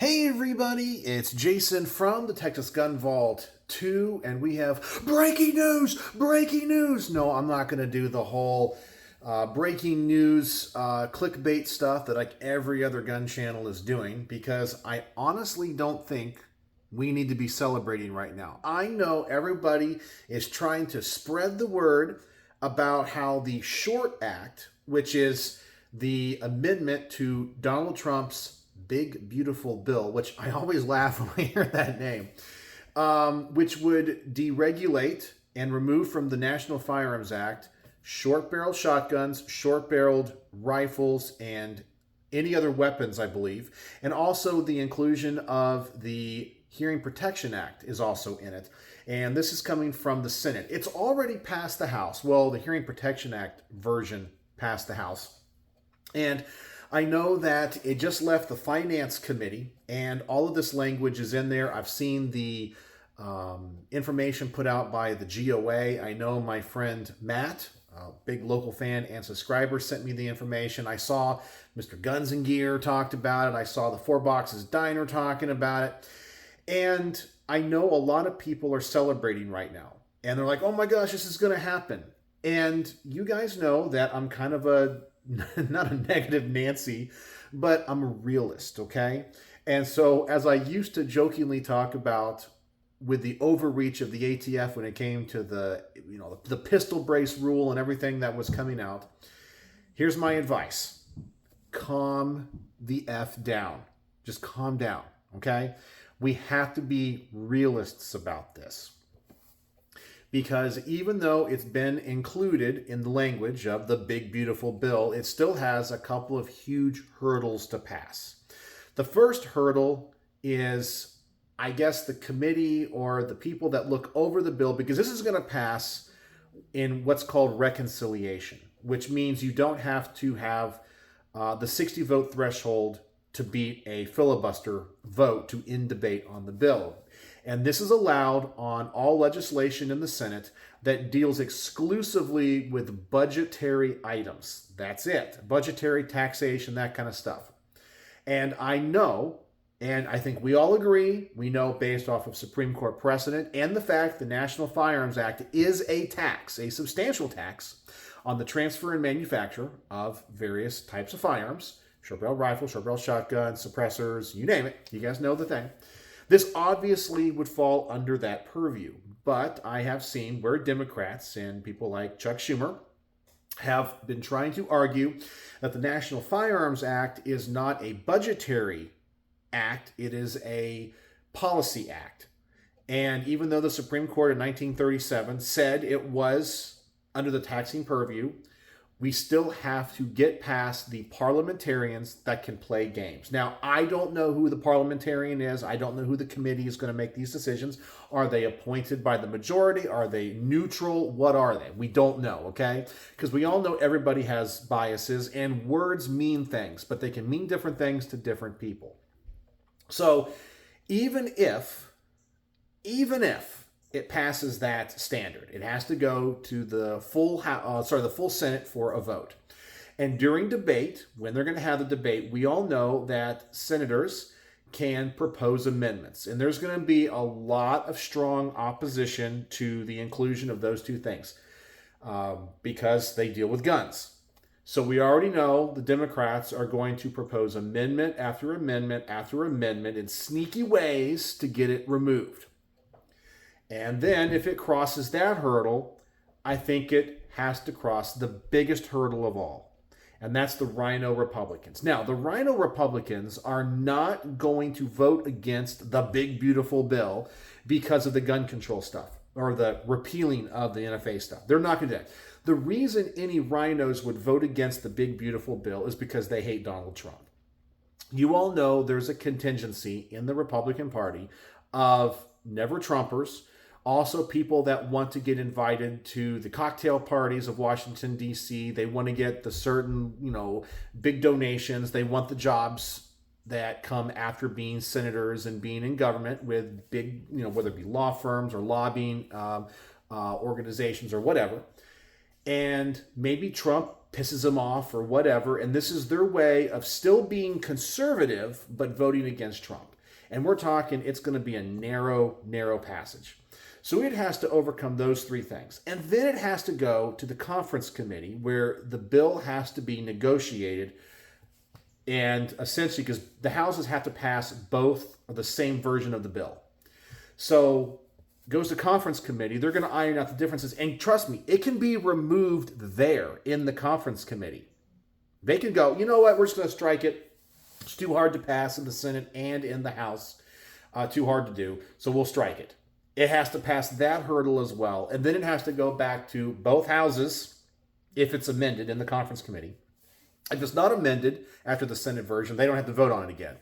Hey everybody, it's Jason from the Texas Gun Vault 2, and we have breaking news! Breaking news! No, I'm not going to do the whole breaking news clickbait stuff that like every other gun channel is doing, because I honestly don't think we need to be celebrating right now. I know everybody is trying to spread the word about how the Short Act, which is the amendment to Donald Trump's big beautiful bill, which I always laugh when I hear that name, which would deregulate and remove from the National Firearms Act short-barreled shotguns, short-barreled rifles, and any other weapons, I believe. And also the inclusion of the Hearing Protection Act is also in it. And this is coming from the Senate. It's already passed the House. Well, the Hearing Protection Act version passed the House. And I know that it just left the Finance Committee, and all of this language is in there. I've seen the information put out by the GOA. I know my friend Matt, a big local fan and subscriber, sent me the information. I saw Mr. Guns and Gear talked about it. I saw the Four Boxes Diner talking about it. And I know a lot of people are celebrating right now. And they're like, oh my gosh, this is going to happen. And you guys know that I'm kind of not a negative Nancy, but I'm a realist, okay? And so as I used to jokingly talk about with the overreach of the ATF when it came to the pistol brace rule and everything that was coming out, here's my advice. Calm the F down. Just calm down, okay? We have to be realists about this. Because even though it's been included in the language of the big beautiful bill, it still has a couple of huge hurdles to pass. The first hurdle is, I guess, the committee or the people that look over the bill, because this is going to pass in what's called reconciliation, which means you don't have to have the 60 vote threshold to beat a filibuster vote to end debate on the bill. And this is allowed on all legislation in the Senate that deals exclusively with budgetary items. That's it. Budgetary, taxation, that kind of stuff. And I know, and I think we all agree, we know based off of Supreme Court precedent and the fact the National Firearms Act is a tax, a substantial tax, on the transfer and manufacture of various types of firearms, short-barreled rifles, short-barreled shotguns, suppressors, you name it. You guys know the thing. This obviously would fall under that purview, but I have seen where Democrats and people like Chuck Schumer have been trying to argue that the National Firearms Act is not a budgetary act, it is a policy act. And even though the Supreme Court in 1937 said it was under the taxing purview, we still have to get past the parliamentarians that can play games. Now, I don't know who the parliamentarian is. I don't know who the committee is going to make these decisions. Are they appointed by the majority? Are they neutral? What are they? We don't know, okay? Because we all know everybody has biases, and words mean things, but they can mean different things to different people. So even if it passes that standard, it has to go to the full Senate for a vote. And during debate, when they're going to have the debate, we all know that senators can propose amendments. And there's going to be a lot of strong opposition to the inclusion of those two things because they deal with guns. So we already know the Democrats are going to propose amendment after amendment after amendment in sneaky ways to get it removed. And then if it crosses that hurdle, I think it has to cross the biggest hurdle of all. And that's the Rhino Republicans. Now, the Rhino Republicans are not going to vote against the big, beautiful bill because of the gun control stuff or the repealing of the NFA stuff. They're not going to do that. The reason any rhinos would vote against the big, beautiful bill is because they hate Donald Trump. You all know there's a contingency in the Republican Party of never Trumpers, also people that want to get invited to the cocktail parties of Washington, D.C. They want to get the certain, big donations. They want the jobs that come after being senators and being in government with big, whether it be law firms or lobbying organizations or whatever. And maybe Trump pisses them off or whatever. And this is their way of still being conservative, but voting against Trump. And we're talking it's going to be a narrow, narrow passage. So it has to overcome those three things. And then it has to go to the conference committee where the bill has to be negotiated. And essentially, because the houses have to pass both of the same version of the bill. So it goes to conference committee. They're going to iron out the differences. And trust me, it can be removed there in the conference committee. They can go, you know what, we're just going to strike it. It's too hard to pass in the Senate and in the House. Too hard to do. So we'll strike it. It has to pass that hurdle as well. And then it has to go back to both houses if it's amended in the conference committee. If it's not amended after the Senate version, they don't have to vote on it again.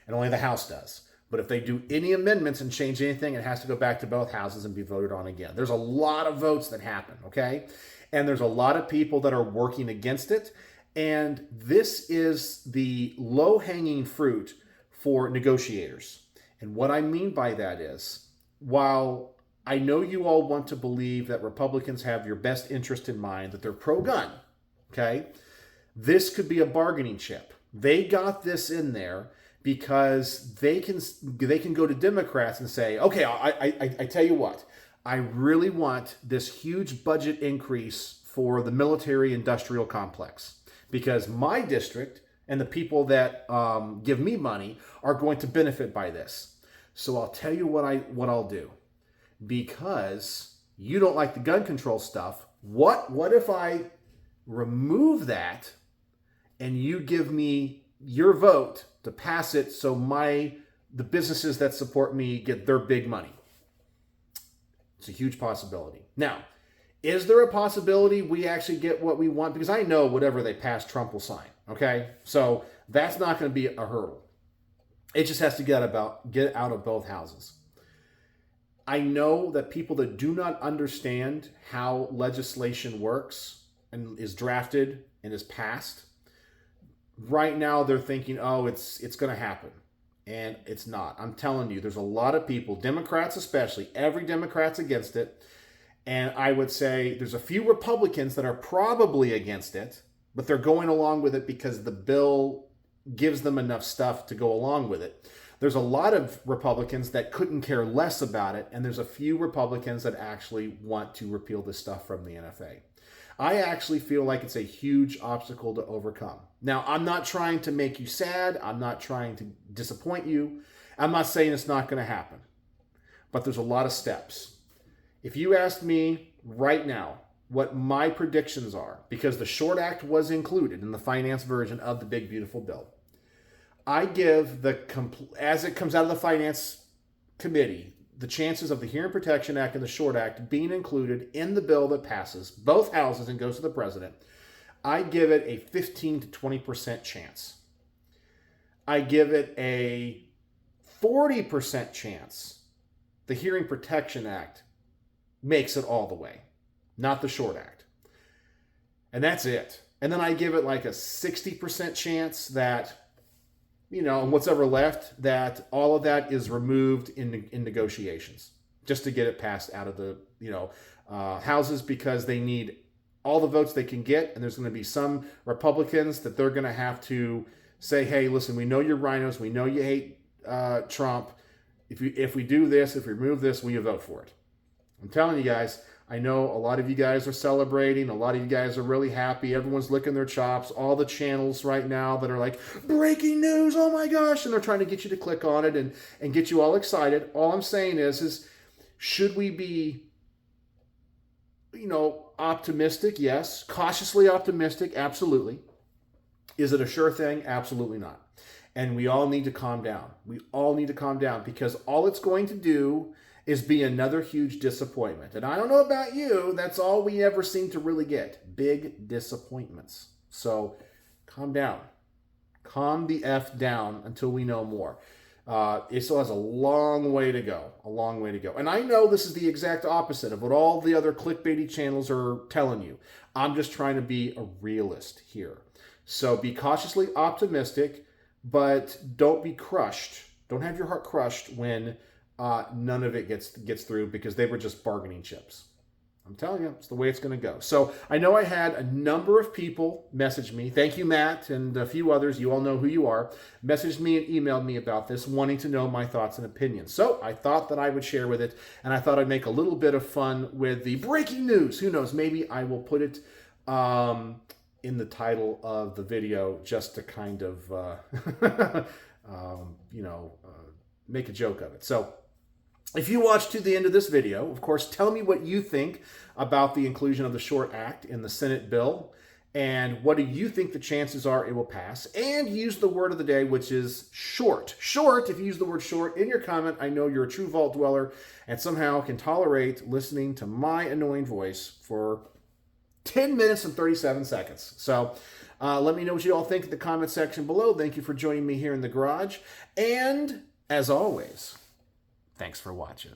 And only the House does. But if they do any amendments and change anything, it has to go back to both houses and be voted on again. There's a lot of votes that happen, okay? And there's a lot of people that are working against it. And this is the low-hanging fruit for negotiators. And what I mean by that is, while I know you all want to believe that Republicans have your best interest in mind, that they're pro-gun, okay? This could be a bargaining chip. They got this in there because they can go to Democrats and say, okay, I tell you what, I really want this huge budget increase for the military-industrial complex because my district and the people that give me money are going to benefit by this. So I'll tell you what I'll do. Because you don't like the gun control stuff, what if I remove that and you give me your vote to pass it so the businesses that support me get their big money? It's a huge possibility. Now, is there a possibility we actually get what we want? Because I know whatever they pass, Trump will sign. Okay? So that's not going to be a hurdle. It just has to get out of both houses. I know that people that do not understand how legislation works and is drafted and is passed, right now they're thinking, oh, it's going to happen. And it's not. I'm telling you, there's a lot of people, Democrats especially, every Democrat's against it. And I would say there's a few Republicans that are probably against it, but they're going along with it because the bill gives them enough stuff to go along with it. There's a lot of Republicans that couldn't care less about it, and there's a few Republicans that actually want to repeal this stuff from the NFA. I actually feel like it's a huge obstacle to overcome. Now, I'm not trying to make you sad. I'm not trying to disappoint you. I'm not saying it's not going to happen, but there's a lot of steps. If you asked me right now what my predictions are, because the Short Act was included in the finance version of the Big Beautiful Bill, I give as it comes out of the Finance Committee, the chances of the Hearing Protection Act and the Short Act being included in the bill that passes both houses and goes to the president, I give it a 15 to 20% chance. I give it a 40% chance the Hearing Protection Act makes it all the way, not the Short Act. And that's it. And then I give it like a 60% chance that, and what's ever left, that all of that is removed in negotiations just to get it passed out of the, houses because they need all the votes they can get. And there's going to be some Republicans that they're going to have to say, hey, listen, we know you're rhinos. We know you hate Trump. If we do this, if we remove this, will you vote for it? I'm telling you guys, I know a lot of you guys are celebrating. A lot of you guys are really happy. Everyone's licking their chops. All the channels right now that are like, breaking news, oh my gosh. And they're trying to get you to click on it and get you all excited. All I'm saying is should we be, optimistic? Yes. Cautiously optimistic? Absolutely. Is it a sure thing? Absolutely not. And we all need to calm down. We all need to calm down because all it's going to do is be another huge disappointment. And I don't know about you, that's all we ever seem to really get. Big disappointments. So calm down. Calm the F down until we know more. It still has a long way to go. A long way to go. And I know this is the exact opposite of what all the other clickbaity channels are telling you. I'm just trying to be a realist here. So be cautiously optimistic, but don't be crushed. Don't have your heart crushed when none of it gets through because they were just bargaining chips. I'm telling you, it's the way it's going to go. So I know I had a number of people message me. Thank you, Matt, and a few others. You all know who you are. Messaged me and emailed me about this, wanting to know my thoughts and opinions. So I thought that I would share with it, and I thought I'd make a little bit of fun with the breaking news. Who knows? Maybe I will put it in the title of the video just to kind of, make a joke of it. So if you watch to the end of this video, of course, tell me what you think about the inclusion of the SHORT Act in the Senate bill, and what do you think the chances are it will pass, and use the word of the day, which is short. Short, if you use the word short in your comment, I know you're a true vault dweller and somehow can tolerate listening to my annoying voice for 10 minutes and 37 seconds. So let me know what you all think in the comment section below. Thank you for joining me here in the garage, and as always, thanks for watching.